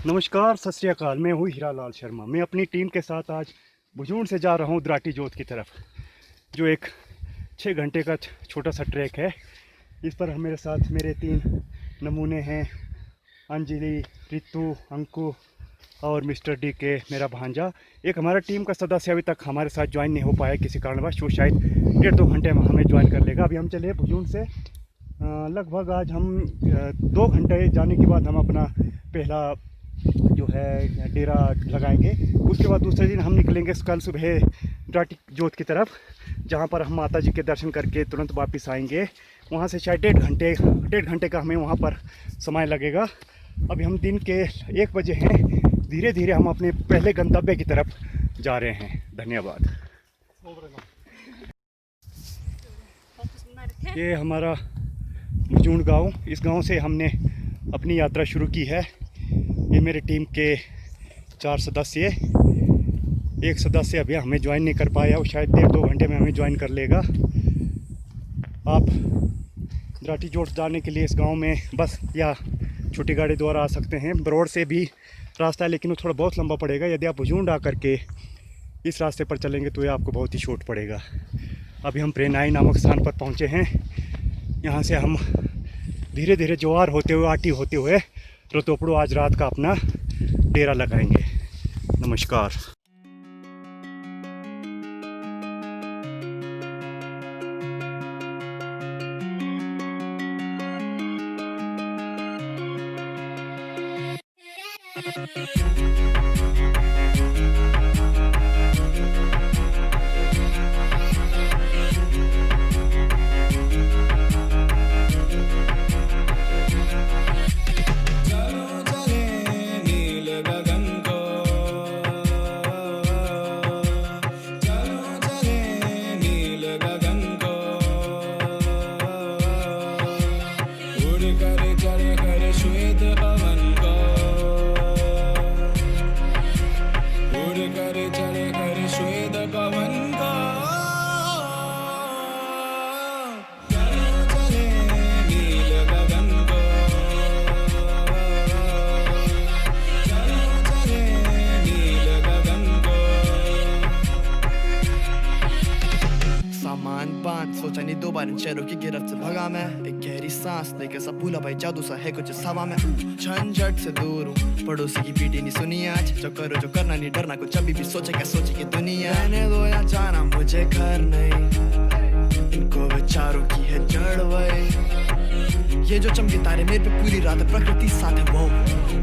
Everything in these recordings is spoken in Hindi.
नमस्कार, सत श्री अकाल। मैं हूँ हीरालाल शर्मा। मैं अपनी टीम के साथ आज भुजून से जा रहा हूँ द्राटी जोत की तरफ, जो एक 6 घंटे का छोटा सा ट्रैक है। इस पर मेरे साथ मेरे 3 नमूने हैं, अंजलि, रितु, अंकु और मिस्टर डी के, मेरा भांजा। एक हमारा टीम का सदस्य अभी तक हमारे साथ ज्वाइन नहीं हो पाया किसी कारणवश, वो शायद 1.5-2 घंटे में हमें ज्वाइन कर लेगा। अभी हम चले भुजून से लगभग आज हम 2 घंटे जाने के बाद हम अपना पहला जो है डेरा लगाएंगे। उसके बाद दूसरे दिन हम निकलेंगे कल सुबह द्राटी जोत की तरफ, जहाँ पर हम माता जी के दर्शन करके तुरंत वापस आएंगे। वहाँ से शायद 1.5 घंटे का हमें वहाँ पर समय लगेगा। अभी हम दिन के 1 बजे हैं। धीरे धीरे हम अपने पहले गंतव्य की तरफ जा रहे हैं। धन्यवाद। ये हमारा भुजून गाँव, इस गाँव से हमने अपनी यात्रा शुरू की है। ये मेरे टीम के 4 सदस्य, एक सदस्य अभी हमें ज्वाइन नहीं कर पाया, वो शायद 1.5-2 घंटे में हमें ज्वाइन कर लेगा। आप द्राटी जोत जाने के लिए इस गांव में बस या छोटी गाड़ी द्वारा आ सकते हैं। रोड से भी रास्ता है, लेकिन वो थोड़ा बहुत लंबा पड़ेगा। यदि आप भुजून आ करके इस रास्ते पर चलेंगे तो ये आपको बहुत ही शॉर्ट पड़ेगा। अभी हम प्रेनाई नामक स्थान पर पहुँचे हैं। यहाँ से हम धीरे धीरे ज्वार होते हुए, आटी होते हुए रोतोपड़ो आज रात का अपना डेरा लगाएंगे। नमस्कार। सोचा नहीं 2 बार इन शहरों की गिरफ्त से भगा मैं। एक गहरी सांस लेके सब भूला भाई, जादू सा है कुछ हवा में। झंझट से दूर हूँ, पड़ोसी की पीटी नहीं सुनी आज। जो करो जो करना नहीं डरना, कुछ अभी भी सोचे क्या सोचे की दुनिया। रहने दो या जाना मुझे घर नहीं, इनको विचारों की है जड़ वही। ये जो चमके तारे मेरे पे पूरी रात, प्रकृति साथ है वो।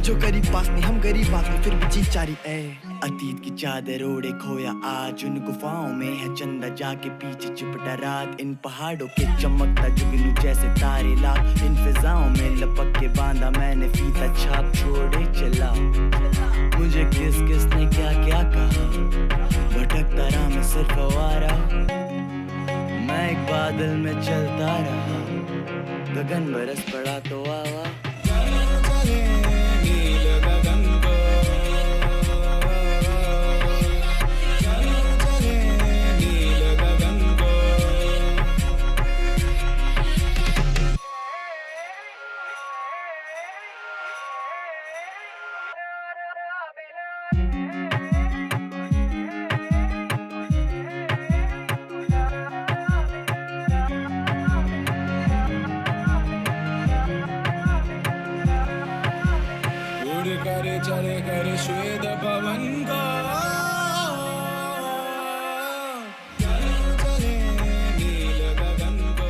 जो करीब पास नहीं, हम गरीब बात नहीं, फिर भी जी चारी ए। अतीत की चादर ओढ़े खोया आज उन गुफाओं में है चंदा, जाके पीछे चिपटा रात। इन पहाड़ों के चमकता जुगनू जैसे तारे लाख, इन फिजाओं में लपक के बांधा मैंने फीता, छाप छोड़े चला। मुझे किस किस ने क्या क्या कहा, भटकता रहा मैं सिर्फ आवारा। मैं एक बादल में चलता रहा, गगन बरस पड़ा तो आवा। चले कर श्वेत पवन का, चले नील गगन को।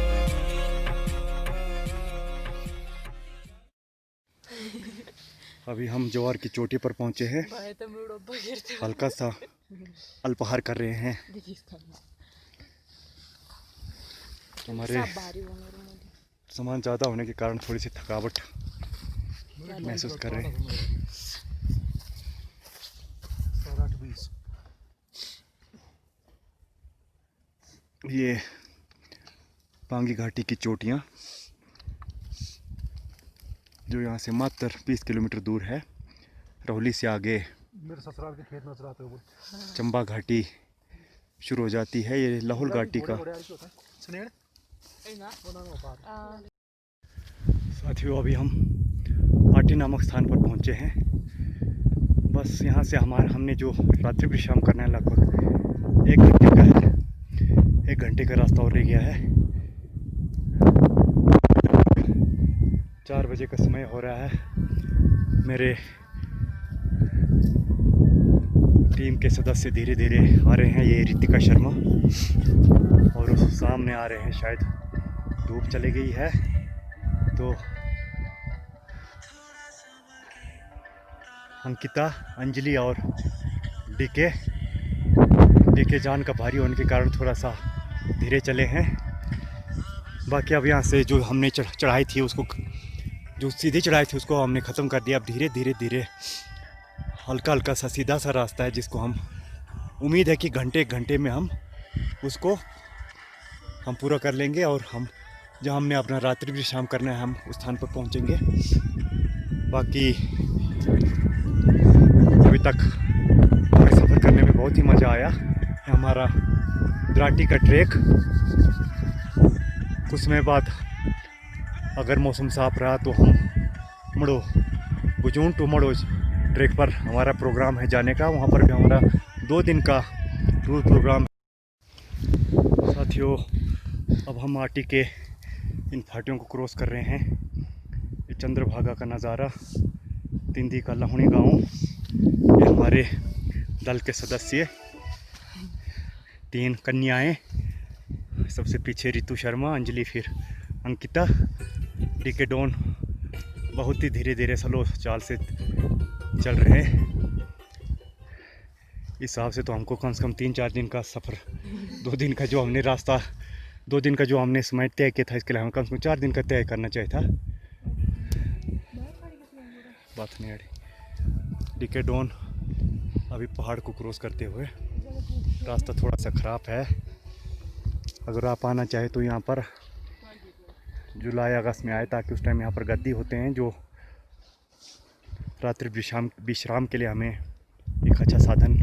अभी हम ज्वार की चोटी पर पहुंचे हैं। हल्का सा अल्पाहार कर रहे हैं। हमारे सामान ज़्यादा होने के कारण थोड़ी सी थकावट महसूस कर रहे हैं। ये पांगी घाटी की चोटियाँ, जो यहाँ से मात्र 20 किलोमीटर दूर है। रौली से आगे मेरे ससुराल के खेत नजर आते हुए चंबा घाटी शुरू हो जाती है। ये लाहौल घाटी का साथियों, अभी हम आटी नामक स्थान पर पहुँचे हैं। बस यहाँ से हमने जो रात्रि विश्राम करना है लगभग 1 घंटे का रास्ता और रह गया है। 4 बजे का समय हो रहा है। मेरे टीम के सदस्य धीरे धीरे आ रहे हैं। ये रितिका शर्मा और सामने आ रहे हैं, शायद धूप चली गई है तो अंकिता, अंजलि और डीके जान का भारी होने के कारण थोड़ा सा धीरे चले हैं। बाकी अब यहाँ से जो हमने चढ़ाई थी उसको, जो सीधी चढ़ाई थी उसको हमने ख़त्म कर दिया। अब धीरे हल्का हल्का सा सीधा सा रास्ता है जिसको हम उम्मीद है कि एक घंटे में हम उसको पूरा कर लेंगे और हम जहाँ हमने अपना रात्रि विश्राम करना है हम उस स्थान पर पहुँचेंगे। बाकी अभी तक हमें सफ़र करने में बहुत ही मज़ा आया। हमारा द्राटी का ट्रैक, कुछ समय बाद अगर मौसम साफ रहा तो हम बुजून टू मड़ो ट्रैक पर हमारा प्रोग्राम है जाने का। वहाँ पर भी हमारा 2 दिन का टूर प्रोग्राम। साथियों, अब हम आटी के इन फाटियों को क्रॉस कर रहे हैं। ये चंद्रभागा का नज़ारा, तिंदी का लहुणी गांव। ये हमारे दल के सदस्य 3 कन्याएं, सबसे पीछे रितु शर्मा, अंजलि, फिर अंकिता। डीके डॉन बहुत ही धीरे धीरे स्लो चाल से चल रहे हैं। इस हिसाब से तो हमको कम से कम 3-4 दिन का सफ़र, 2 दिन का जो हमने रास्ता, 2 दिन का जो हमने समय तय किया था, इसके लिए हमें कम से कम 4 दिन का तय करना चाहिए था। बात नहीं आ रही। डीके डॉन अभी पहाड़ को क्रॉस करते हुए, रास्ता थोड़ा सा ख़राब है। अगर आप आना चाहे तो यहाँ पर जुलाई अगस्त में आए, ताकि उस टाइम यहाँ पर गद्दी होते हैं जो रात्रि विश्राम के लिए हमें एक अच्छा साधन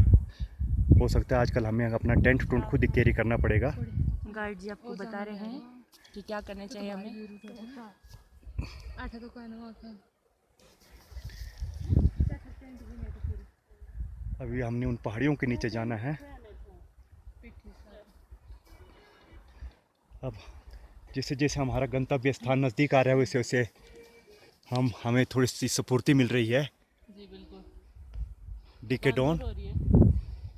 हो सकता है। आजकल हमें अपना टेंट खुद ही कैरी करना पड़ेगा। गाइड जी आपको बता रहे हैं कि क्या करना चाहिए हमें। अभी हमने उन पहाड़ियों के नीचे जाना है। अब जैसे जैसे हमारा गंतव्य स्थान नज़दीक आ रहा है वैसे वैसे हमें थोड़ी सी स्फूर्ति मिल रही है। जी बिल्कुल। डीके डॉन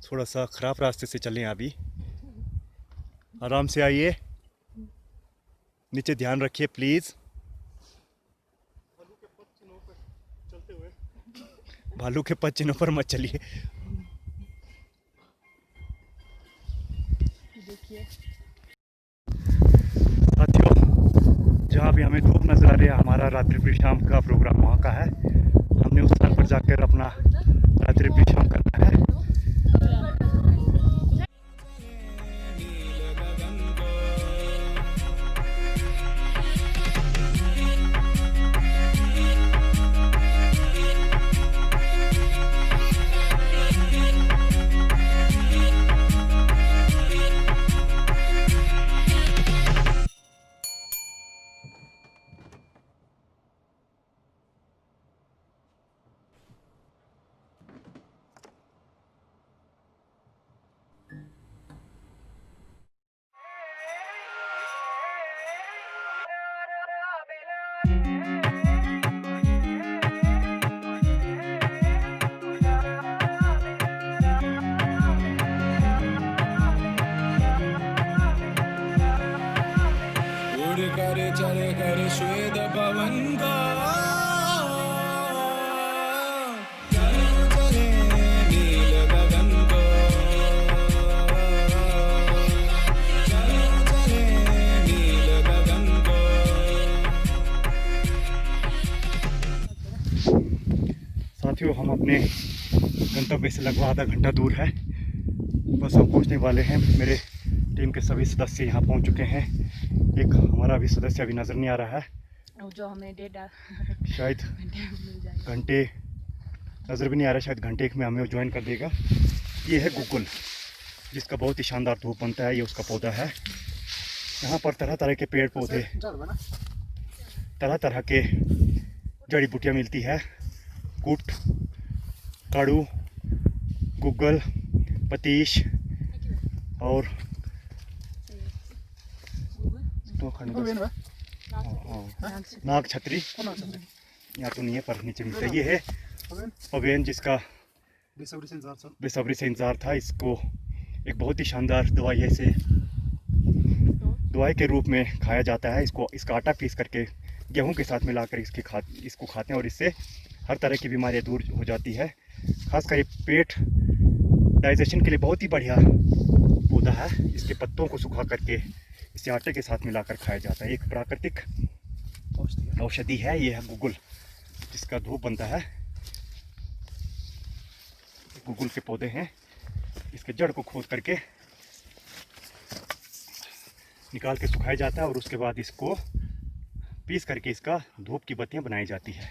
थोड़ा सा ख़राब रास्ते से चलें, अभी आराम से आइए, नीचे ध्यान रखिए प्लीज़। भालू के पद चिन्हों पर मत चलिए। देखिए साथियों, जहाँ भी हमें धूप नजर आ रही है, हमारा रात्रि विश्राम का प्रोग्राम वहाँ का है। हमने उस स्थान पर जाकर अपना रात्रि विश्राम करना है। चले कर श्वेत पवन का चले नील गगन को, चले नील गगन को। साथियों, हम अपने गंतव्य से लगभग आधा घंटा दूर है। बस हम पहुंचने वाले हैं। मेरे टीम के सभी सदस्य यहाँ पहुंच चुके हैं। एक हमारा भी सदस्य अभी नज़र नहीं आ रहा है, जो हमें डेटा शायद घंटे नज़र भी नहीं आ रहा, शायद घंटे में हमें ज्वाइन कर देगा। ये है गुगुल, जिसका बहुत ही शानदार धूप बनता है। ये उसका पौधा है। यहाँ पर तरह तरह के पेड़ पौधे, तरह तरह के जड़ी बूटियाँ मिलती है। कूट काड़ू, गुग्गल, पतीश और तो नाग छतरी यहाँ तो नहीं है पर नीचे मिलता है। ये है पवेन जिसका बेसब्री से इंतजार था। इसको एक बहुत ही शानदार दवाई है, इसे दवाई के रूप में खाया जाता है। इसका आटा पीस करके गेहूं के साथ मिलाकर इसको खाते हैं और इससे हर तरह की बीमारियां दूर हो जाती है। खासकर ये पेट डाइजेशन के लिए बहुत ही बढ़िया पौधा है। इसके पत्तों को सुखा करके इसे आटे के साथ मिलाकर खाया जाता है। एक प्राकृतिक औषधि है। ये है गुग्गुल जिसका धूप बनता है। गुग्गुल के पौधे हैं। इसके जड़ को खोद करके निकाल के सुखाया जाता है और उसके बाद इसको पीस करके इसका धूप की बत्तियां बनाई जाती है।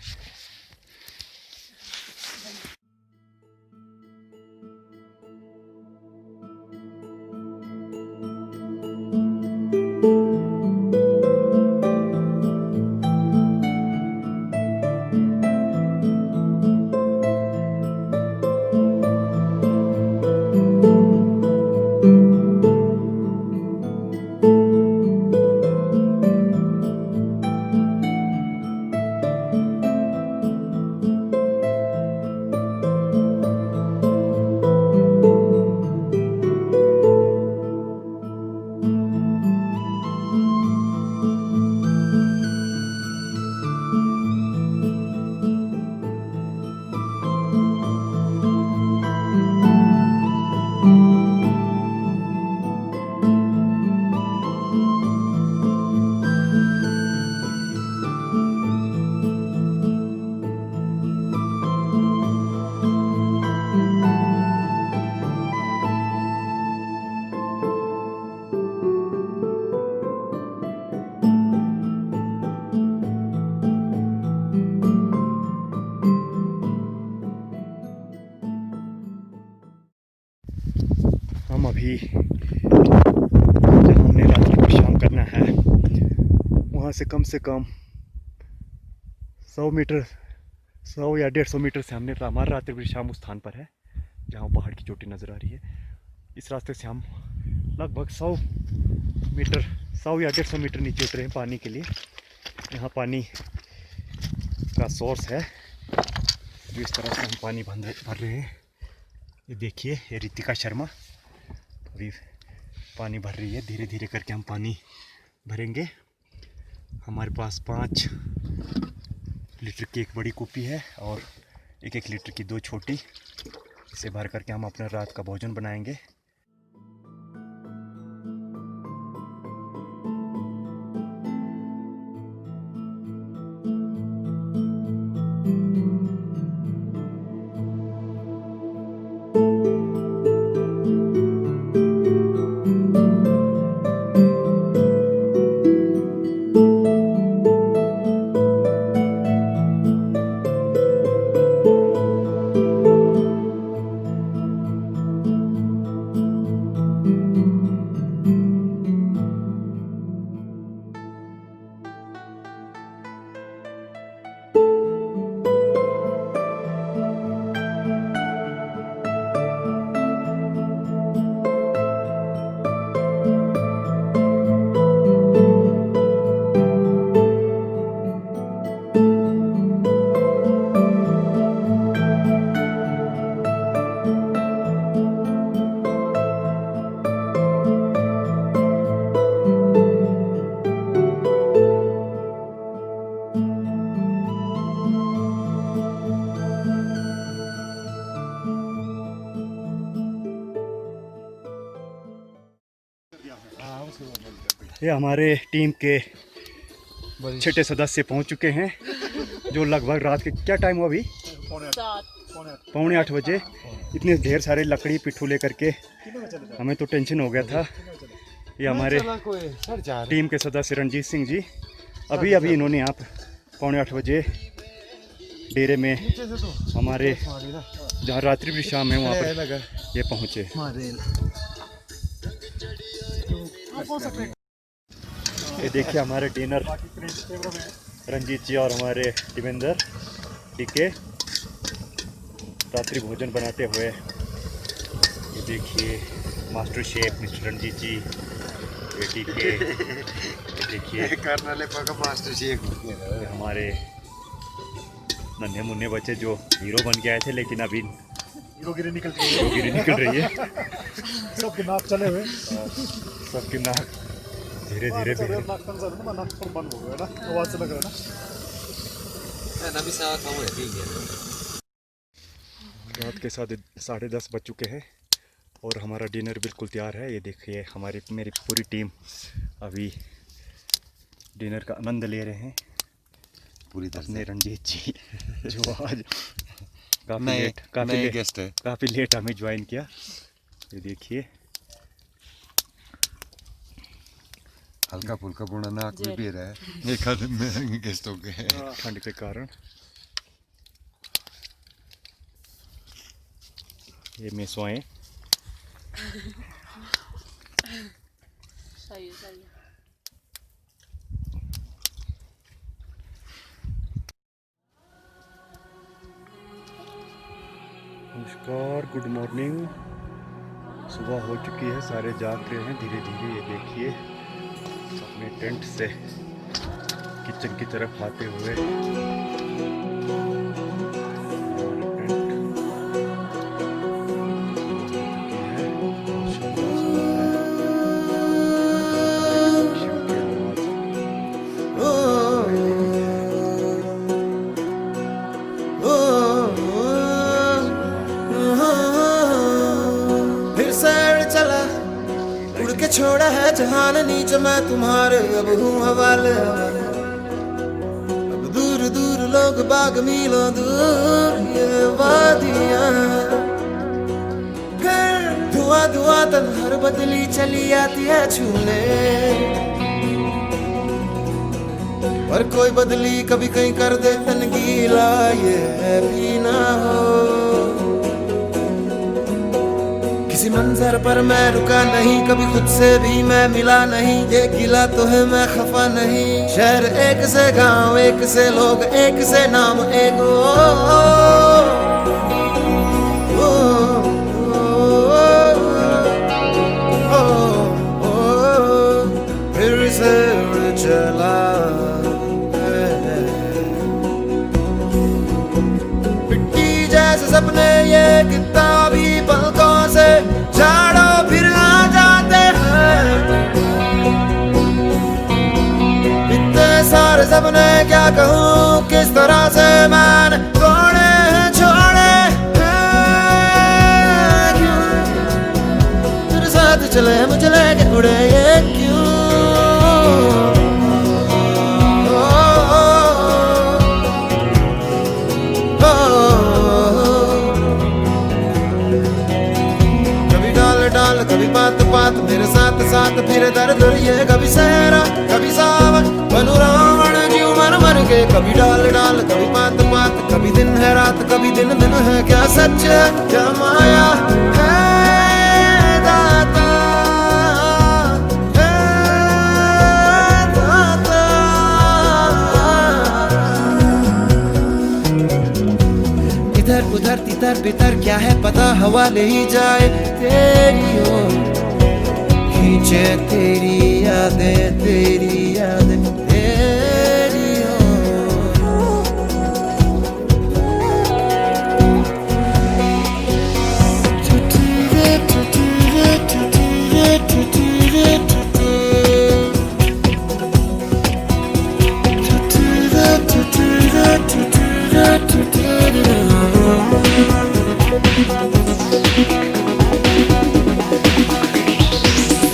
हम अभी जहाँ हमने रात्रि को विश्राम करना है वहाँ से कम 100 मीटर 100 या 150 मीटर से हमने हमारा रात्रि विश्राम उस स्थान पर है जहाँ पहाड़ की चोटी नज़र आ रही है। इस रास्ते से हम लगभग 100 या 150 मीटर नीचे उतरे हैं पानी के लिए। यहाँ पानी का सोर्स है जो इस तरह से हम पानी भर रहे हैं। ये देखिए, ये रितिका शर्मा अभी पानी भर रही है। धीरे धीरे करके हम पानी भरेंगे। हमारे पास 5 लीटर की एक बड़ी कुप्पी है और 1-1 लीटर की 2 छोटी। इसे भर करके हम अपना रात का भोजन बनाएंगे। ये हमारे टीम के छठे सदस्य पहुंच चुके हैं जो लगभग रात के क्या टाइम हुआ अभी 7:45 बजे। इतने ढेर सारे लकड़ी पिट्ठू लेकर के हमें तो टेंशन हो गया था। ये हमारे टीम के सदस्य रणजीत सिंह जी अभी इन्होंने आप 7:45 बजे डेरे में हमारे जहाँ रात्रि विश्राम है वहाँ पर ये पहुँचे। ये देखिए हमारे डिनर रंजीत जी और हमारे देवेंद्र टीके रात्रि भोजन बनाते हुए। ये देखिए मास्टर शेफ मिस्टर रणजीत जी बेटी के, देखिए कर्नल मास्टर शेफ हमारे नन्हे मुन्ने बच्चे जो हीरो बन के आए थे, लेकिन अभी हीरोगिरी निकल हीरोगिरी निकल रही है। सबके नाक चले हुए सबके नाक धीरे धीरे नाक बंद हो गया ना, आवाज से लग रहा है ना। रात के 10:30 बज चुके हैं और हमारा डिनर बिल्कुल तैयार है। ये देखिए मेरी पूरी टीम अभी डिनर का आनंद ले रहे हैं। पूरी तरह अपने रंजीत जी जो आज नए गेस्ट है। काफ़ी लेट हमें ज्वाइन किया। ये देखिए हल्का फुल्का बुना नाक में भी रहा है, एक आध में गेस्ट हो गए ठंड के कारण। ये मेसवाएं सही है। नमस्कार, गुड मॉर्निंग। सुबह हो चुकी है, सारे जाग रहे हैं धीरे धीरे। ये देखिए अपने टेंट से किचन की तरफ आते हुए छोड़ा है जहान नीच मैं तुम्हारे अब हूँ हवाले। अब दूर दूर लोग बाग मीलों दूर ये वादियाँ, फिर धुआं धुआं तन्हार बदली चली आती है छूने। पर कोई बदली कभी कहीं कर दे तन गीला, ये भी ना हो। किसी मंजर पर मैं रुका नहीं, कभी खुद से भी मैं मिला नहीं। ये गिला तो है मैं खफा नहीं। शहर एक से गांव, एक से लोग, एक से नाम, एक फिर से उड़ चला मिट्टी जैसे सपने ये किताबी पलकों से झाड़ो फिर आ जाते हैं। इतने सारे सपने क्या कहूँ, किस तरह से मैंने तोड़े हैं, छोड़े हैं क्यों। तेरे साथ चले मुझे लेके उड़े ये क्यों। कभी बात बात मेरे साथ साथ फिर दर्द ये, कभी सहरा कभी सावन बनू रावण जीव मर मर के। कभी डाल डाल कभी बात बात, कभी दिन है रात कभी दिन दिन है। क्या सच है क्या माया है दाता, है दाता। इधर उधर तितर बितर क्या है पता, हवा ले ही जाए तेरी ओर। खींचे तेरी यादें, तेरी यादें तेरी ओर।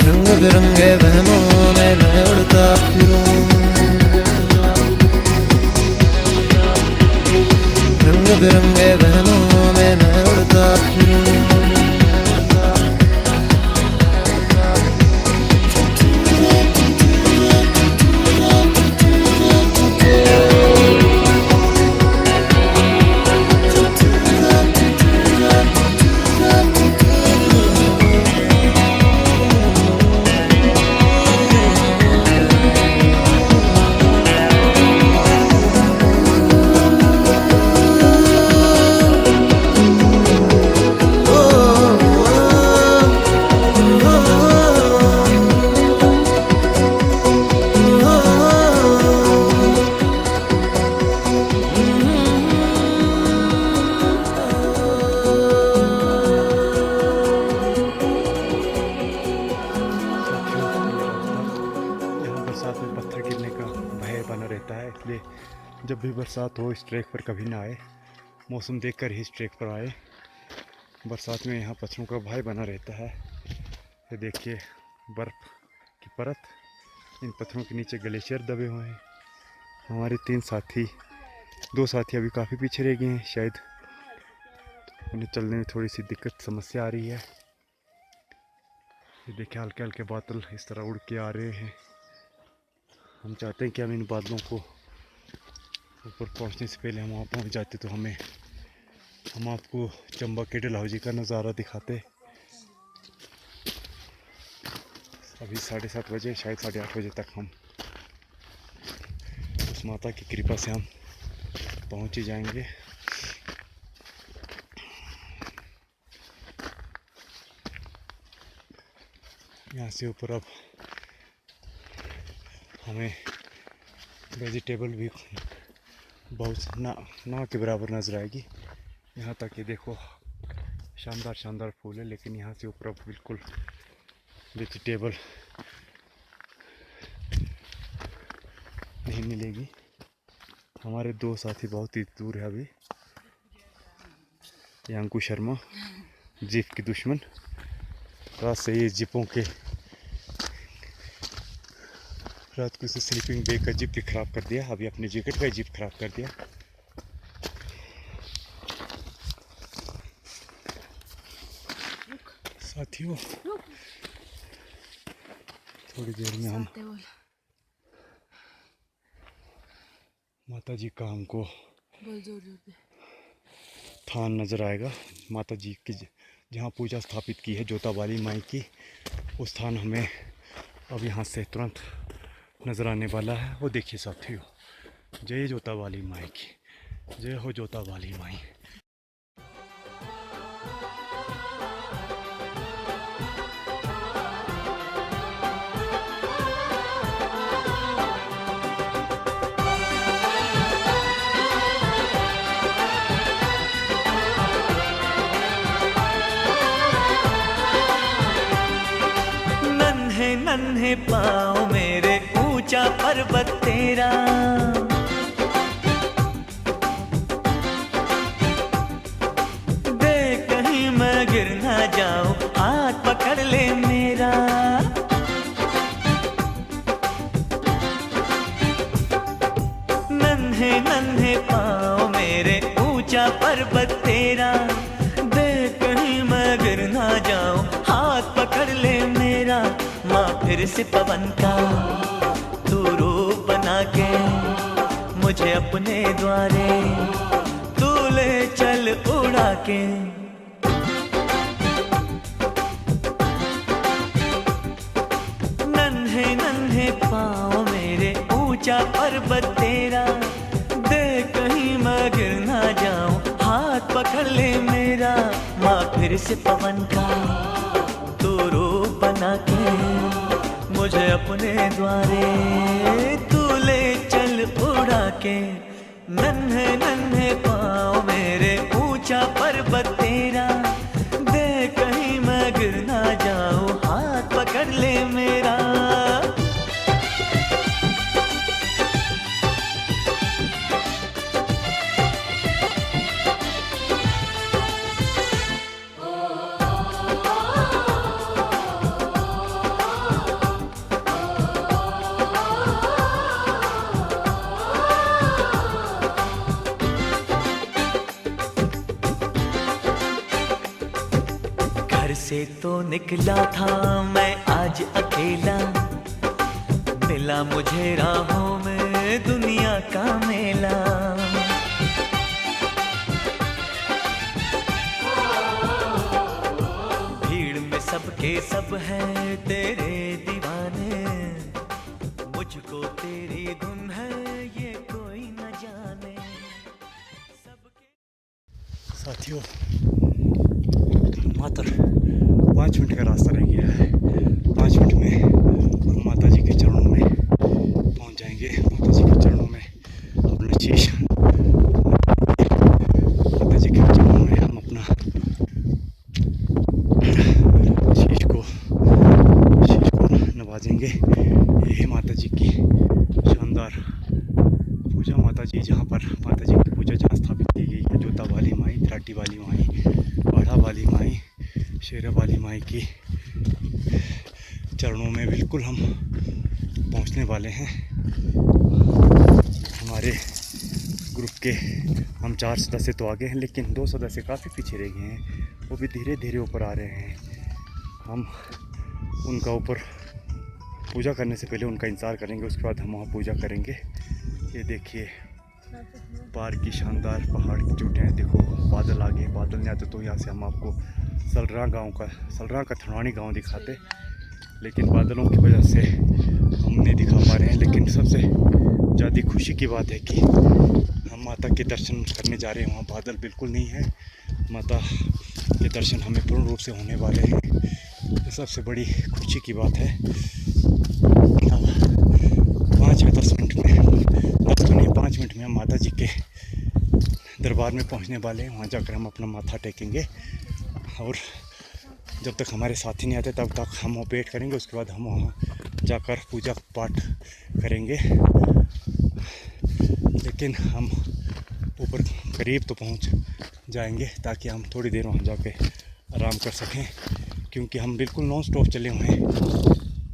रंग बिरंगे वहमों में मैं उड़ता फिरूं, रंग बिरंगे वहमों में मैं उड़ता फिरूं। भी बरसात हो इस ट्रैक पर कभी ना आए, मौसम देखकर ही इस ट्रैक पर आए। बरसात में यहाँ पत्थरों का भाई बना रहता है। ये देखिए बर्फ़ की परत, इन पत्थरों के नीचे ग्लेशियर दबे हुए हैं। हमारे 2 साथी अभी काफ़ी पीछे रह गए हैं, शायद उन्हें चलने में थोड़ी सी दिक्कत समस्या आ रही है। ये देखिए हल्के हल्के बादल इस तरह उड़ के आ रहे हैं। हम चाहते हैं कि हम इन बादलों को ऊपर पहुंचने से पहले हम वहाँ पहुंच जाते तो हम आपको चंबा के डलहौजी का नज़ारा दिखाते। अभी 7:30 बजे, शायद 8:30 बजे तक हम उस माता की कृपा से हम पहुंच ही जाएंगे। यहाँ से ऊपर अब हमें वेजिटेबल भी बहुत ना के बराबर नज़र आएगी। यहाँ तक ये देखो शानदार फूल है, लेकिन यहाँ से ऊपर अब बिल्कुल वेजिटेबल नहीं मिलेगी। हमारे 2 साथी बहुत ही दूर है अभी। ये अंकुश शर्मा, जीप की दुश्मन, रात से ये जीपों के रात को इसे स्लीपिंग बैग का जिप भी ख़राब कर दिया, अभी अपने जैकेट का जिप ख़राब कर दिया। साथियों थोड़ी देर में हम माता जी का हमको थान नज़र आएगा। माता जी की जहाँ पूजा स्थापित की है जोता वाली माई की, उस स्थान हमें अब यहाँ से तुरंत नज़र आने वाला है। वो देखिए साथियों, जय जोता वाली माई की, जय हो जोता वाली माई। नन्हे नन्हे पाँव मेरे, ऊंचा पर्वत तेरा, देख कहीं मैं गिर ना जाऊं, हाथ पकड़ ले मेरा। नन्हे नन्हे पाँव मेरे, ऊंचा पर्वत तेरा, देख कहीं मैं गिर ना जाऊं, हाथ पकड़ ले मेरा। माँ फिर से पवन का तू रूप बना के मुझे अपने द्वारे तू ले चल उड़ा के। नन्हे नन्हे पाँव मेरे, ऊंचा पर्वत तेरा, देख कहीं मैं गिर ना जाऊं, हाथ पकड़ ले मेरा। माँ फिर से पवन का तू रूप बना के मुझे अपने द्वारे तू ले चल उड़ा के। नन्हे नन्हे पाँव मेरे, ऊंचा पर्वत तेरा, देख कहीं मैं गिर ना जाऊं, हाथ पकड़ ले मेरा। से तो निकला था मैं आज अकेला, मिला मुझे राहों में दुनिया का मेला। भीड़ में सबके सब हैं तेरे दीवाने, मुझको तेरी धुन है ये कोई न जाने। साथियों मात्र 5 मिनट का रास्ता रह गया है। 5 मिनट में हम माता जी के चरणों में पहुंच जाएंगे। माता जी के चरणों में अपना शीश, माता जी के चरणों में हम अपना शीश को नवाजेंगे। यही माता जी की शानदार पूजा। माता जी जहाँ पर द्राटी वाली माई, पहाड़ा वाली माई, शेरा वाली माई की चरणों में बिल्कुल हम पहुंचने वाले हैं। हमारे ग्रुप के हम 4 सदस्य तो आगे हैं, लेकिन 2 सदस्य काफ़ी पीछे रह गए हैं, वो भी धीरे धीरे ऊपर आ रहे हैं। हम उनका ऊपर पूजा करने से पहले उनका इंतज़ार करेंगे, उसके बाद हम वहाँ पूजा करेंगे। ये देखिए पार की शानदार पहाड़ की चोटियाँ, देखो बादल आ गए। बादल नहीं आते तो यहाँ से हम आपको सलरा का थनवानी गांव दिखाते, लेकिन बादलों की वजह से हम नहीं दिखा पा रहे हैं। लेकिन सबसे ज़्यादा खुशी की बात है कि हम माता के दर्शन करने जा रहे हैं। वहाँ बादल बिल्कुल नहीं है, माता के दर्शन हमें पूर्ण रूप से होने वाले हैं। ये सबसे बड़ी खुशी की बात है। 5 या 10 मिनट में, 10 तो नहीं 5 मिनट में हम माता जी के दरबार में पहुंचने वाले हैं। वहाँ जाकर हम अपना माथा टेकेंगे और जब तक हमारे साथी नहीं आते तब तक हम वो वेट करेंगे। उसके बाद हम वहाँ जाकर पूजा पाठ करेंगे। लेकिन हम ऊपर करीब तो पहुँच जाएंगे ताकि हम थोड़ी देर वहाँ जाके आराम कर सकें, क्योंकि हम बिल्कुल नॉन स्टॉप चले हुए हैं।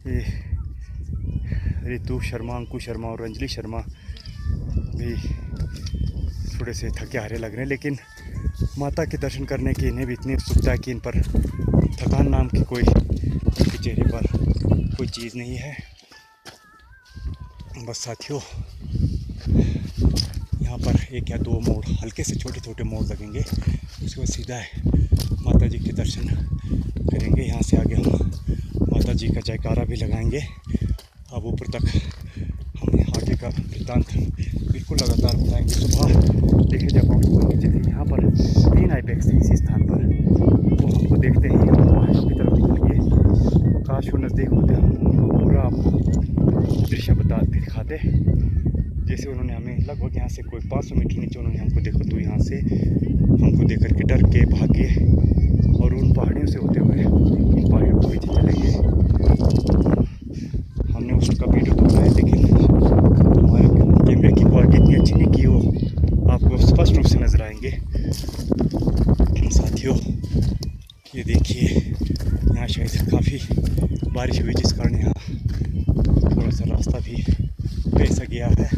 ये रितु शर्मा, अंकुश शर्मा और अंजलि शर्मा भी थोड़े से थके हारे लग रहे हैं, लेकिन माता के दर्शन करने की इन्हें भी इतनी उत्सुकता है कि इन पर थकान नाम की कोई इनके चेहरे पर कोई चीज़ नहीं है। बस साथियों, यहाँ पर 1 या 2 मोड़, हल्के से छोटे छोटे मोड़ लगेंगे, उसके बाद सीधा माता जी के दर्शन करेंगे। यहाँ से आगे हम माता जी का जयकारा भी लगाएंगे। अब ऊपर तक हम आगे का वृत्तांत बिल्कुल लगातार बताएंगे। सुबह देखे जब हम नीचे थे, यहाँ पर 3 आइबेक्स थे इसी स्थान पर, वो हमको देखते ही हम पहाड़ों की तरफ निकल गए। काश वो नज़दीक होते, हम उनको पूरा आपको दृश्य दिखाते। जैसे उन्होंने हमें लगभग यहाँ से कोई 500 मीटर नीचे उन्होंने हमको देखा, तो यहाँ से हमको देख करके डर के भागे और उन पहाड़ियों से होते हुए इन पहाड़ियों के पीछे चले गए। हमने उसका वीडियो तो बनाया, लेकिन हमारे कैमरे की क्वालिटी इतनी अच्छी नहीं कि वो आपको स्पष्ट रूप से नज़र आएंगे। साथियों, ये देखिए यहाँ शायद काफ़ी बारिश हुई, जिस कारण यहाँ थोड़ा सा रास्ता भी पैसा गया है।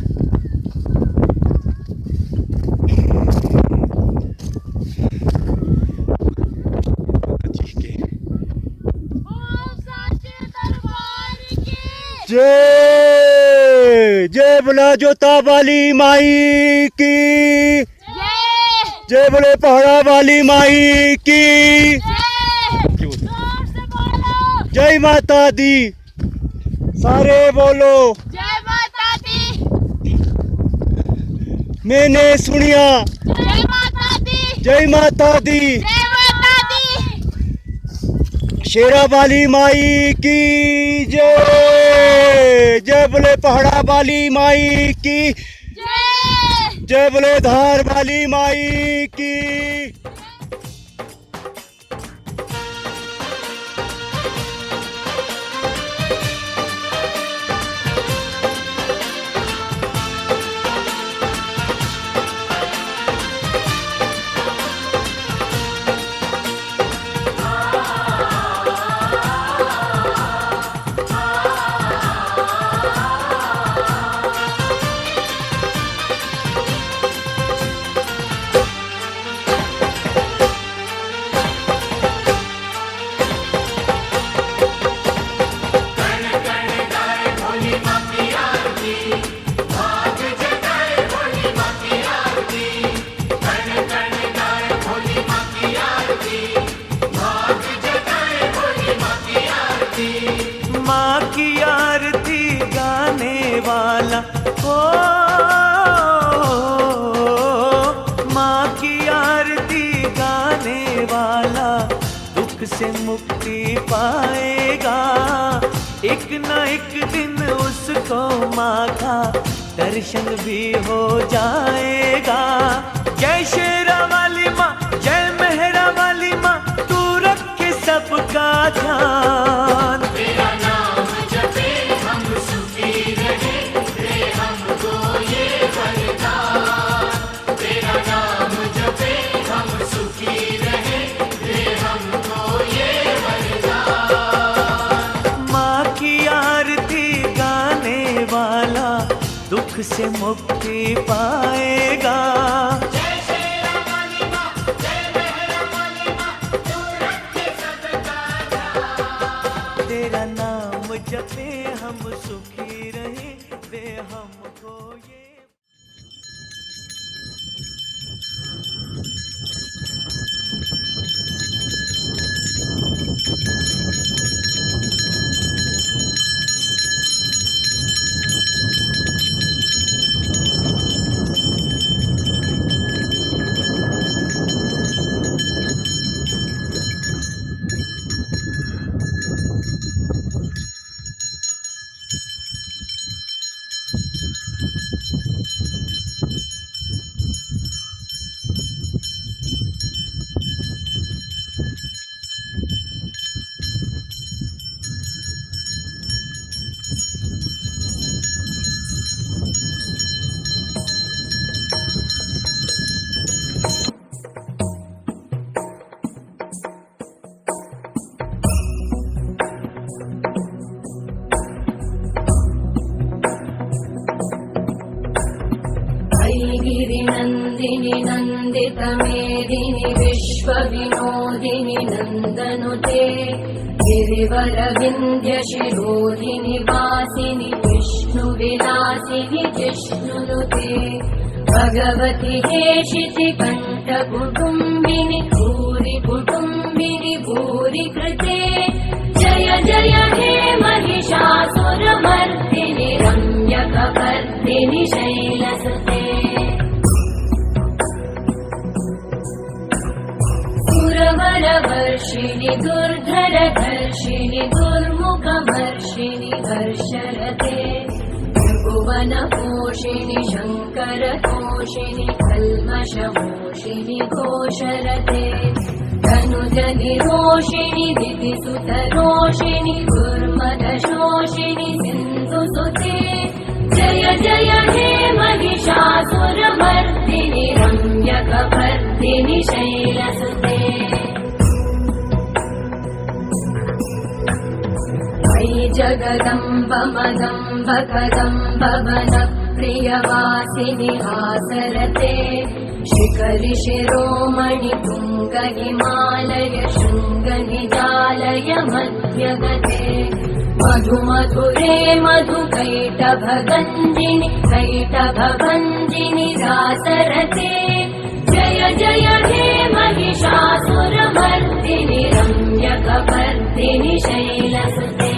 जय जय बोला जोता वाली माई की, जय बोले पहाड़ा वाली माई की, जय माता दी, सारे बोलो जय माता दी, मैंने सुनिया, जय माता दी, जय माता दी, जय माता दी, शेरा वाली माई की जय, जय बोले पहाड़ा वाली माई की, जय बोले धार वाली माई की। माँ की आरती गाने वाला हो, माँ की आरती गाने वाला दुख से मुक्ति पाएगा। एक न एक दिन उसको माँ का दर्शन भी हो जाएगा। जय शेरा वाली माँ, जय मेहरा वाली माँ, तू रखे सबका ध्यान। तेरा नाम जपे हम सुखी रहे, दे हमको ये वरदान। तेरा नाम जपे हम सुखी से मुक्ति पाएगा। तेरा नाम जपे हम सुखी रहे, दे हमको ये। गिरिनन्दिनि नन्दितमेदिनि विश्वविनोदिनि नन्दनुते गिरिवरविन्ध्यशिरोधिनि वासिनि विष्णुविलासिनि जिष्णुनुते भगवति हेशितिकण्ठकुटुम्बिनि भूरि कुटुम्बिनि भूरि कृते जय जय हे महिषासुरमर्दिनि रम्यकपर्दिनि शैलसुते सुरवरवर्षिणि दुर्धरधर्षिणि दुर्मुखमर्षिणि हर्षरते त्रिभुवनपोषिणि शङ्करतोषिणि कल्मषमोषिणि घोषरते धनुजनिरोषिणि दितिसुतरोषिणि दुर्मदशोषिणि सिन्धुसुते जय जय हे महिषासुरमर्दिनि रम्यकपर्दिनि शैलसुते मयि जगदम्ब मदम्ब कदम्ब वनप्रियवासिनि हासरते शिखरि शिरोमणि तुङ्ग हिमालय शृङ्ग निजालय मध्यगते मधुमधुरे मधुकैटभगञ्जिनि कैटभभञ्जिनि रासरते जय जय हे महिषासुरमर्दिनि रम्यकपर्दिनि शैलसुते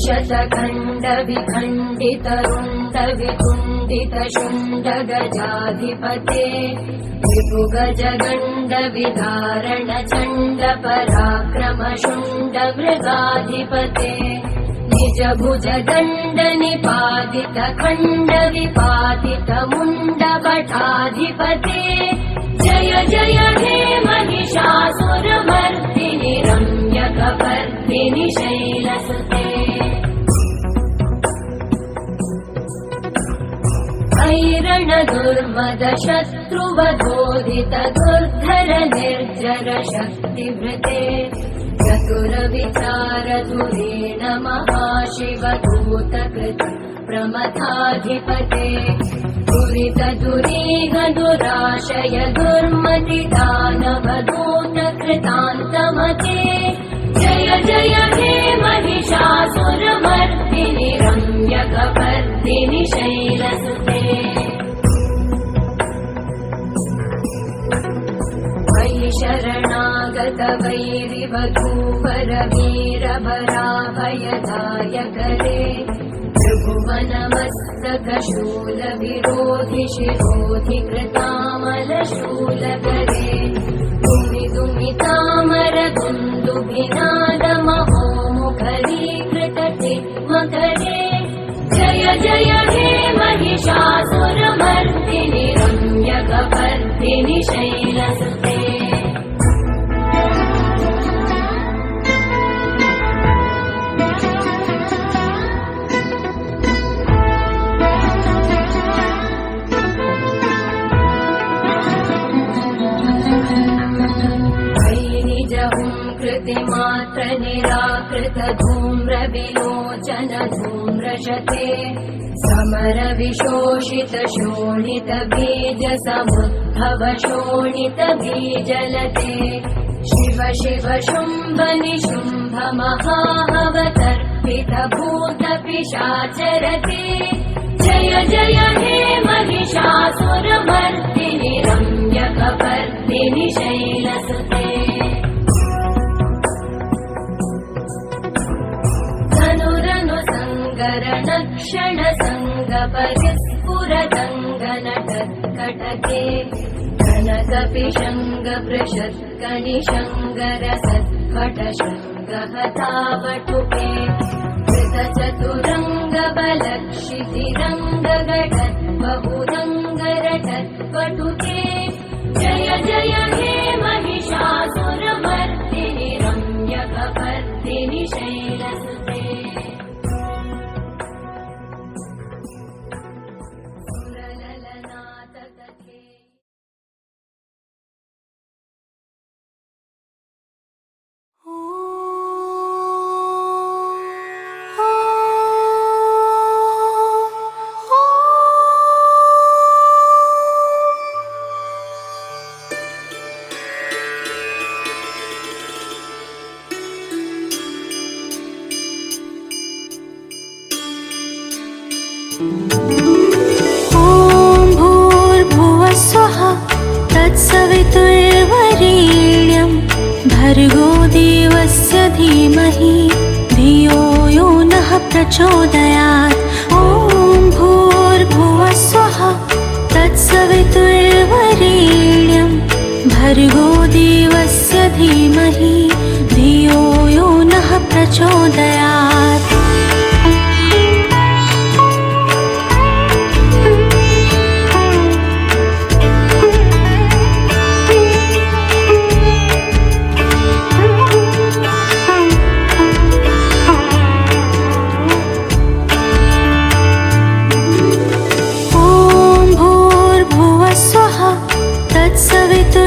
शतखण्ड विखण्डित रुण्ड वितुण्डित शुण्ड गजाधिपते विपुगज गण्ड विधारण चण्ड पराक्रम शुण्ड मृगाधिपते निज भुज दण्ड निपातित खण्ड विपातित मुण्ड भटाधिपते जय जय हे महिषासुरमर्दिनि रम्यकपर्दिनि शैलसुते ऐरण दुर्मद शत्रुवधोदित दुर्धर निर्जर शक्तिभृते चतुर विचार धुरेण महाशिव दूतकृत प्रमथाधिपते दुरित दुरीह दुराशय दुर्मति दानव दूत कृतान्तमते जय जय हे महिषासुरमर्दिनि रम्यकपर्दिनि शैलसुते मयि शरणागत वैरिवधूवर वीरभराभयदायकरे त्रिभुवनमस्तक शूल विरोधि शिरोधि कृतामल शूलकरे दुमि दुमि तामर दुन्दुभिनाद महोमुखरीकृत मकरे जय जय हे महिषासुरमर्दिनि रम्यकपर्दिनि शैलसुते दीप्तिमात्र निराकृत धूम्रविलोचन धूम्रशते समर विशोषित शोणित बीज समुद्भव शोणित बीजलते शिव शिव शुम्भ निशुम्भ महाहवतर्पित भूत पिशाचरते जय जय हे महिषासुरमर्दिनि रम्यकपर्दिनि शैलसुते धनुरनु सङ्गरण क्षण सङ्गपरिस्फुरदङ्गनटत्कटके कनकपिशङ्ग पृषत्कनिशङ्गरसत्कटशृङ्गहतावटुके कृतचतुरङ्गबलक्षितिरङ्गगटत् बहुरङ्गरटत्पटुके जय जय हे महिषासुरमर्दिनि रम्यकपर्दिनि शैलसुते सुरललनाथकथे ॐ भूर्भुवः स्वः तत्सवितुर्वरेण्यं भर्गो देवस्य धीमहि धियो यो नः प्रचोदयात् ॐ भूर्भुवः स्वः तत्सवितुर्वरेण्यं भर्गो देवस्य धीमहि धियो यो नः प्रचोदयात्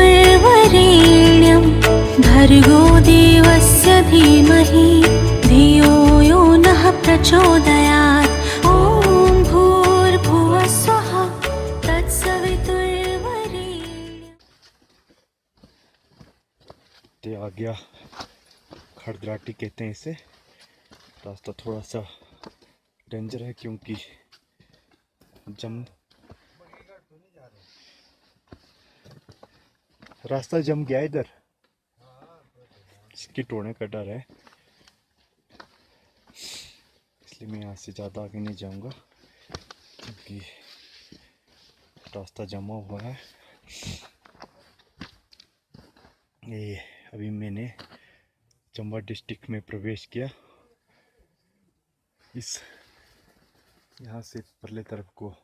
सवितुर्वरेण्यं भर्गो देवस्य धीमहि धियो यो नः प्रचोदयात् ॐ भूर्भुवः स्वः तत्सवितुर्वरेण्यम्। ते आ गया खड़दराटी कहते हैं इसे। रास्ता थोड़ा सा डेंजर है क्योंकि रास्ता जम गया इधर, स्किट होने का डर है, इसलिए मैं यहाँ से ज़्यादा आगे नहीं जाऊँगा क्योंकि रास्ता जमा हुआ है। ये अभी मैंने चंबा डिस्ट्रिक्ट में प्रवेश किया। इस यहाँ से परले तरफ को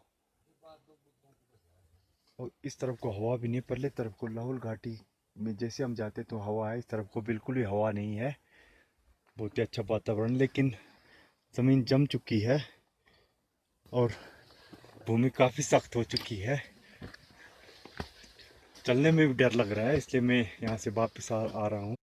और इस तरफ को हवा भी नहीं, परले तरफ को लाहौल घाटी में जैसे हम जाते तो हवा है, इस तरफ को बिल्कुल भी हवा नहीं है। बहुत ही अच्छा वातावरण, लेकिन ज़मीन जम चुकी है और भूमि काफ़ी सख्त हो चुकी है। चलने में भी डर लग रहा है, इसलिए मैं यहाँ से वापस आ रहा हूँ।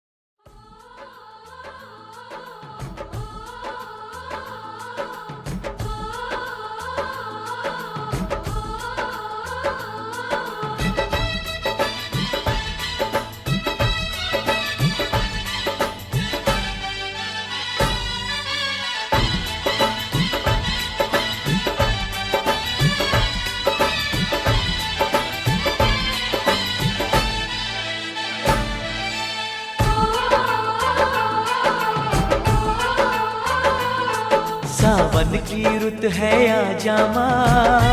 सावन की रुत है आजा माँ,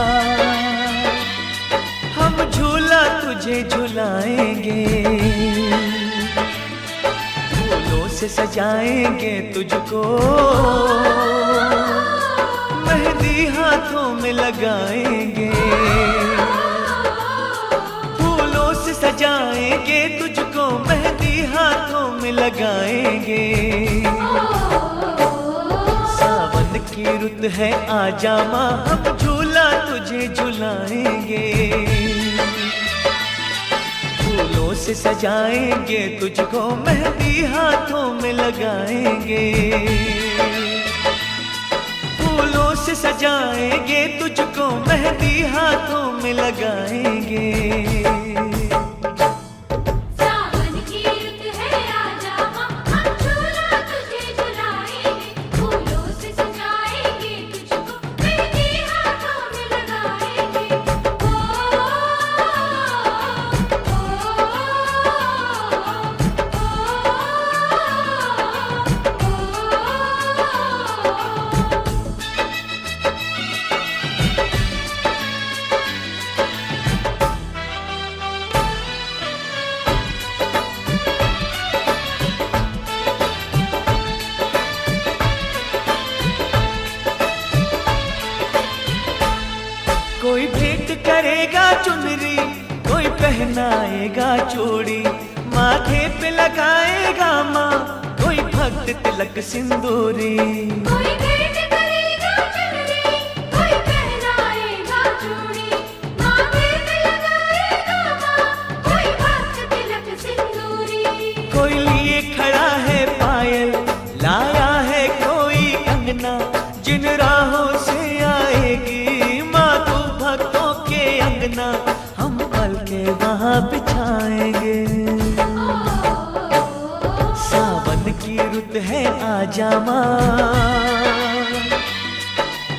हम झूला तुझे झुलाएंगे, फूलों से सजाएंगे तुझको, मेहंदी हाथों में लगाएंगे, फूलों से सजाएंगे तुझको, मेहंदी हाथों में लगाएंगे। की रुत है आजा माँ, हम झूला तुझे झुलाएंगे, फूलों से सजाएंगे तुझको, मेहंदी हाथों में लगाएंगे। फूलों से सजाएंगे तुझको, मेहंदी हाथों में लगाएंगे। सावन की रुत है आजा हम झूला तुझे झुलाएंगे, फूलों से सजाएंगे तुझको, मेहंदी हाथों में लगाएंगे। कोई भेंट करेगा चुनरी, कोई पहनाएगा चूड़ी, माथे पे लगाएगा माँ कोई भक्त तिलक सिंदूरी। कोई भेंट करेगा चुनरी, कोई पहनाएगा चूड़ी, माथे पे लगाएगा माँ कोई भक्त तिलक सिंदूरी। कोई लिए खड़ा है पायल, लाया है कोई कंगना, जिन राहों से आएगी माँ तू भक्तों के अंगना, हम पल के वहाँ बिछाएंगे। सावन की रुत है आजा माँ,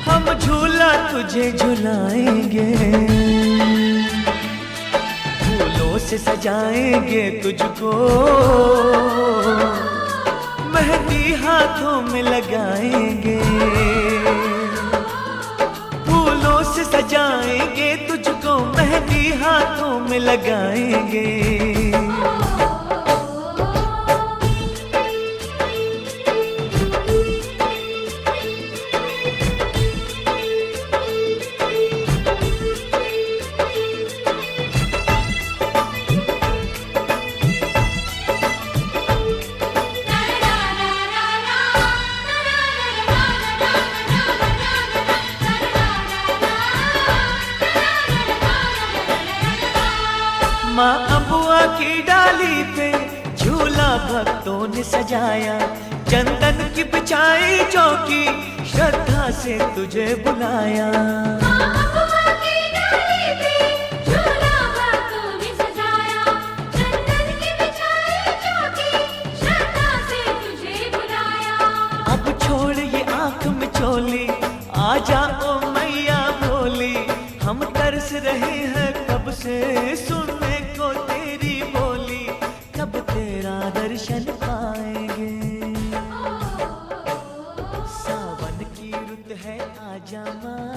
हम झूला तुझे झुलाएंगे। फूलों से सजाएंगे तुझको, मेहंदी हाथों में लगाएंगे। फूलों से सजाएंगे तुझको, मेहंदी हाथों में लगाएंगे। माँ अबुआ की डाली पे झूला भक्तों ने सजाया, चंदन की बिछाई चौकी, श्रद्धा से तुझे बुलाया। अबुआ की डाली पे झूला भक्तों ने सजाया, चंदन की बिछाई चौकी, श्रद्धा से तुझे बुलाया। अब छोड़ ये आँख में चोली, आ जाओ मैया भोली, हम तरस रहे हैं कब से सुनने को तेरी बोली, कब तेरा दर्शन पाएंगे। सावन की रुत है आजा माँ,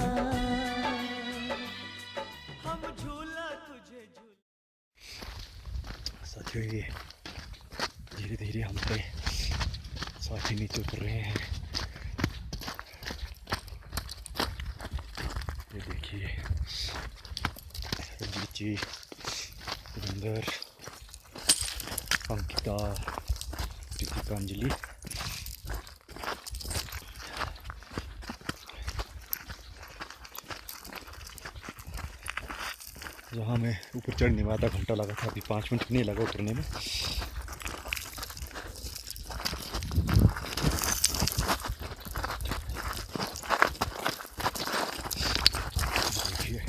हम झूला तुझे झूला। साथियों ये धीरे धीरे हम पे साथी नीचे उतर रहे हैं। ये देखिए रंजीत जी, सुरेंद्र, अंकिता, कृतिका, अंजलि। जहाँ मैं ऊपर चढ़ने में आधा घंटा लगा था, अभी 5 मिनट नहीं लगा उतरने में। देखिए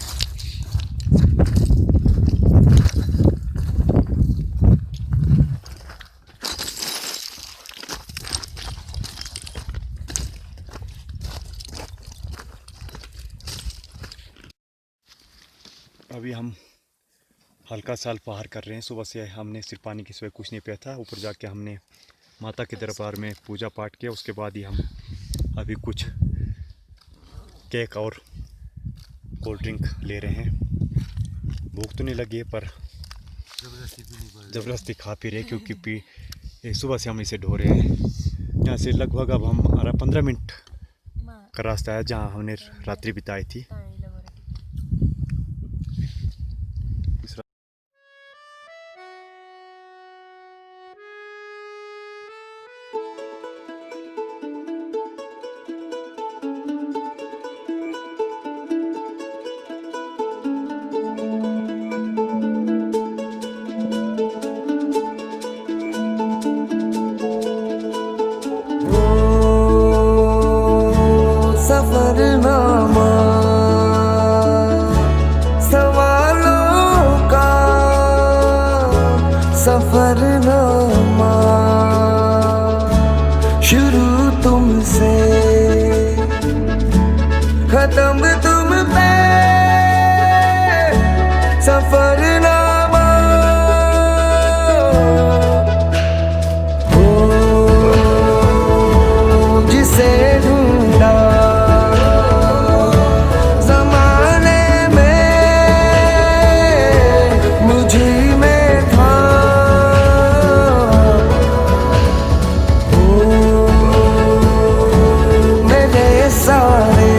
अभी हम हल्का साल पार कर रहे हैं। सुबह से हमने सिर्फ पानी की सिवाय कुछ नहीं पिया था। ऊपर जाके हमने माता के दरबार में पूजा पाठ किया, उसके बाद ही हम अभी कुछ केक और कोल्ड ड्रिंक ले रहे हैं। भूख तो नहीं लगी है पर ज़बरदस्ती खा पी रहे, क्योंकि सुबह से हम इसे ढो रहे हैं। यहाँ से लगभग अब हमारा 15 मिनट का रास्ता है जहाँ हमने रात्रि बिताई थी। सफरनामा शुरू तुमसे खत्म तुम पे सफरनामा हो जिसे ढूंढा जमाने में मुझे में था हो मेरे सारे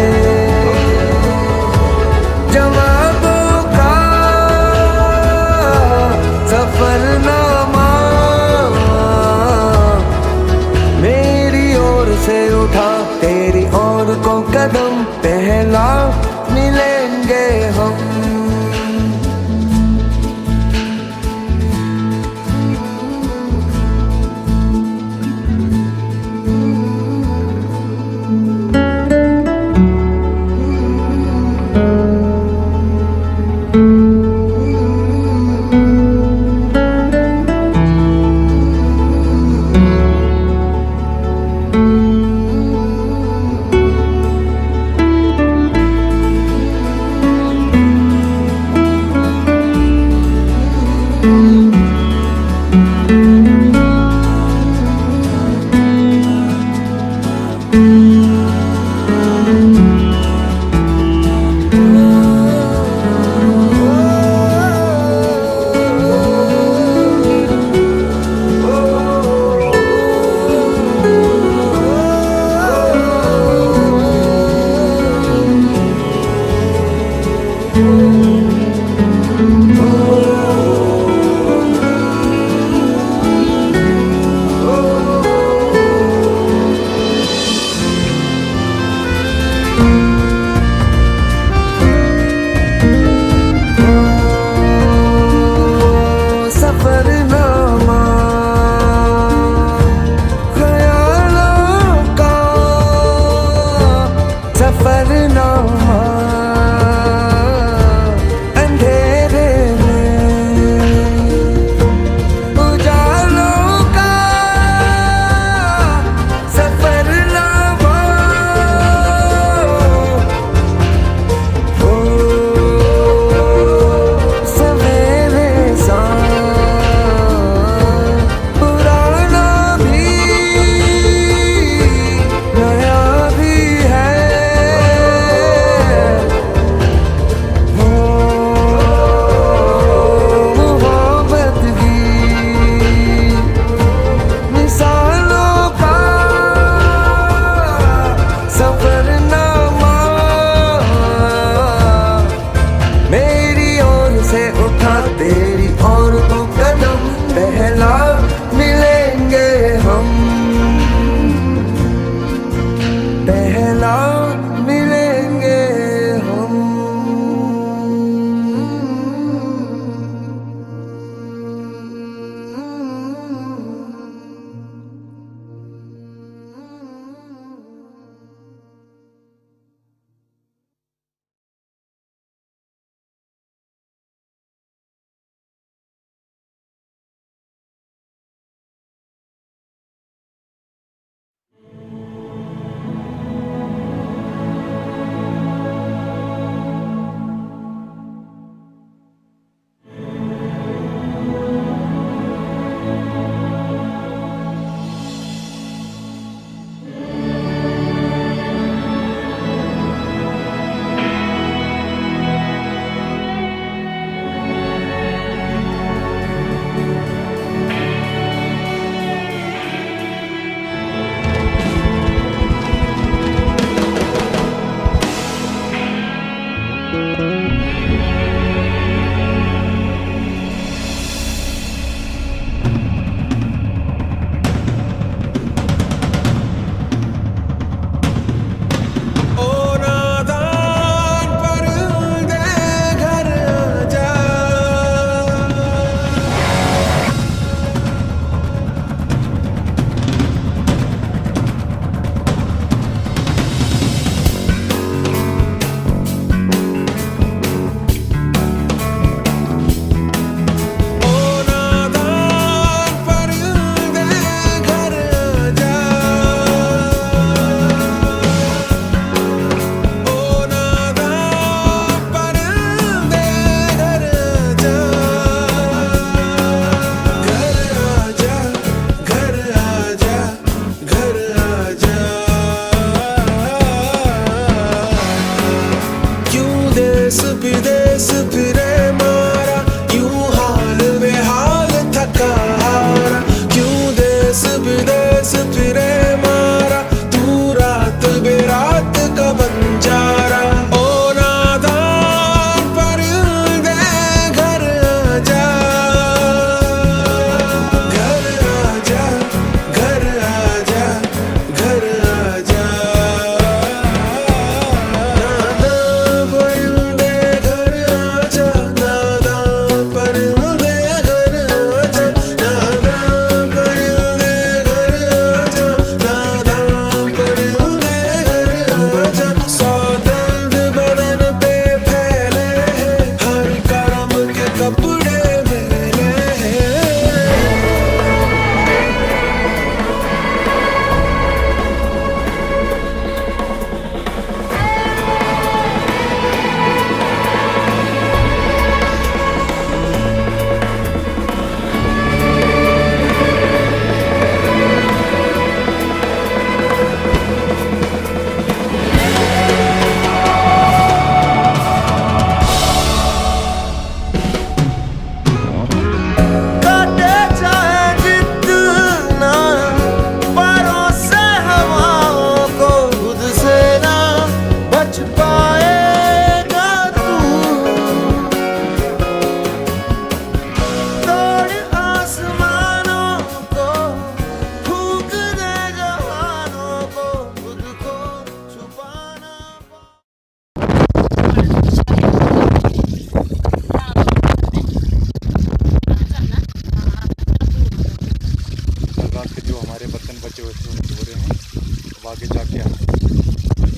आगे जाके हम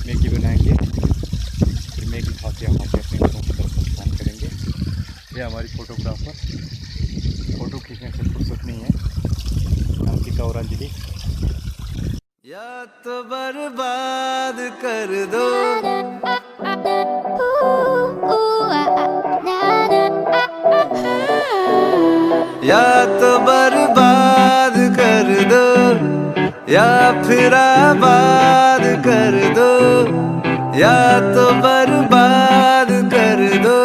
मैगी बनाएंगे, फिर मैगी खा के हम अपने घरों की तरफ प्रस्थान करेंगे। ये हमारी फोटोग्राफर, फ़ोटो खींचने से फुर्सत नहीं है, अंकिता और अंजलि। या तो बर्बाद कर दो, या तो बर्बाद कर दो, या फिर आबाद कर दो, या तो बर्बाद कर दो,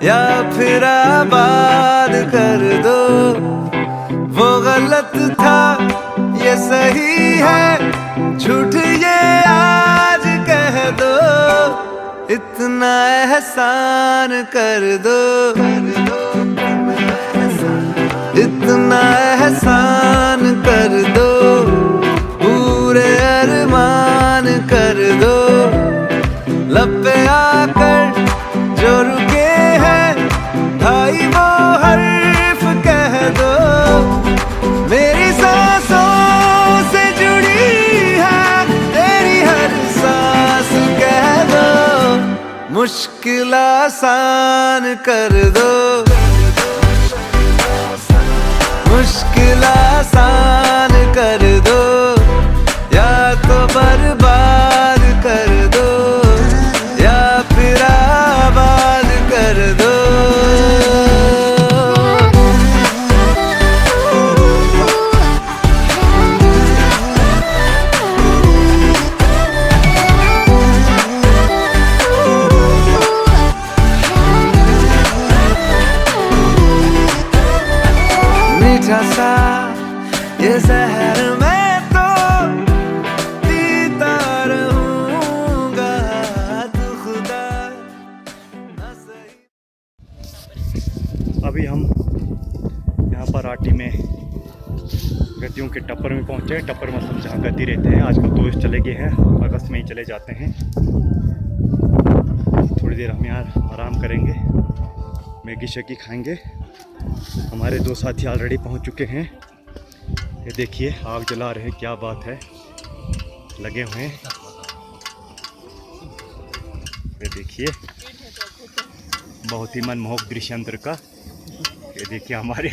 या फिर आबाद कर दो। वो गलत था ये सही है, झूठ ये आज कह दो, इतना एहसान कर दो, इतना एहसान कर दो, पूरे अरमान कर दो। लब पे आकर जो रुके हैं भाई वो हर्फ कह दो, मेरी सांसों से जुड़ी है तेरी हर सांस कह दो, मुश्किल आसान कर दो, मुश्किल आसान कर दो, या तो बर्बाद कर दो, या फिर आबाद कर दो। मीठा सा ये जहर मैं तो पीता रहूंगा, तू खुदा न सही। अभी हम यहाँ पर आटी में गद्दियों के टप्पर में पहुँचे। टप्पर मतलब जहाँ गद्दी रहते हैं, आजकल तो चले गए हैं, अगस्त में ही चले जाते हैं। थोड़ी देर हम यहाँ आराम करेंगे, मैगी शैगी खाएंगे। हमारे दो साथी ऑलरेडी पहुंच चुके हैं। ये देखिए आग जला रहे हैं, क्या बात है, लगे हुए हैं। ये देखिए बहुत ही मनमोहक दृश्य अंदर का। ये देखिए हमारे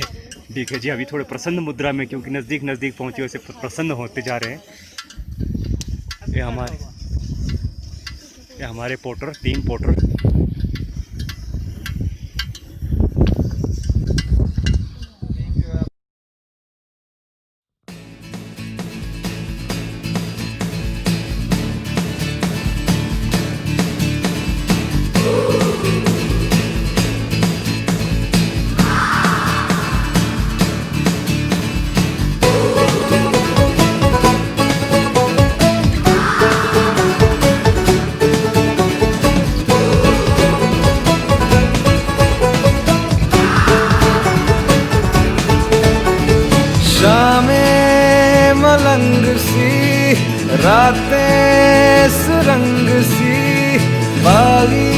डीके जी अभी थोड़े प्रसन्न मुद्रा में, क्योंकि नज़दीक नज़दीक पहुँचे वैसे प्रसन्न होते जा रहे हैं। ये हमारे पोटर, टीम पोटर। मलंग सी रातें सुरंग सी, बागी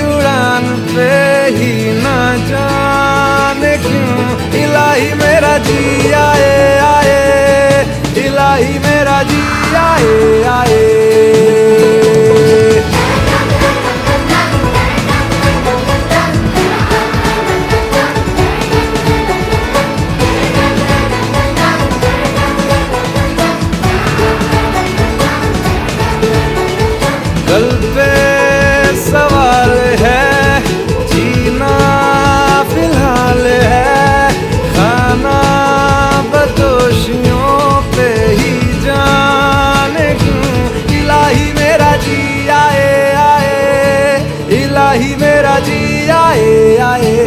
उड़ान पे ही ना जाने क्यों इलाही मेरा जी आए आए, इलाही मेरा जी आए आए। कल पे सवाल है, जीना फिलहाल है, खाना बदोशियों पे ही जाने क्यों इलाही मेरा जी आए आए, इलाही मेरा जी आए आए।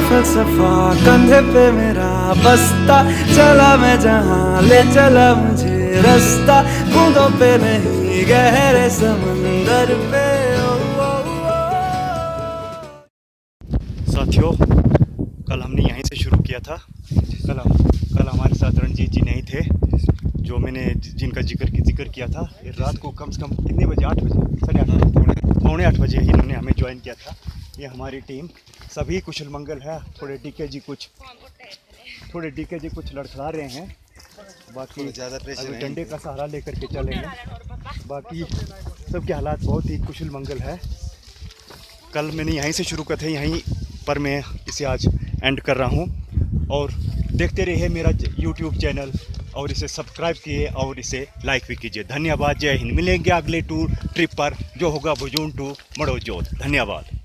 फलसफा कंधे पे मेरा बस्ता, चला मैं जहाँ ले चला मुझे रास्ता बूंदों पे नहीं गहरे समंदर पे। साथियों, कल हमने यहीं से शुरू किया था। कल हमारे साथ रणजीत जी नहीं थे, जो मैंने जिनका जिक्र किया था। ये रात को कम से कम कितने बजे, 8 बजे, 8:30, पौने 8 बजे इन्होंने हमें ज्वाइन किया था। ये हमारी टीम सभी कुशल मंगल है। थोड़े डीके जी कुछ लड़खड़ा रहे हैं, बाकी ज़्यादा डंडे का सहारा लेकर के चलेंगे। बाकी सबके हालात बहुत ही कुशल मंगल है। कल मैंने यहीं से शुरू किया था, यहीं पर मैं इसे आज एंड कर रहा हूँ। और देखते रहिए मेरा YouTube चैनल, और इसे सब्सक्राइब किए और इसे लाइक भी कीजिए। धन्यवाद, जय हिंद। मिलेंगे अगले ट्रिप पर, जो होगा भुजून टू मड़ो जोत। धन्यवाद।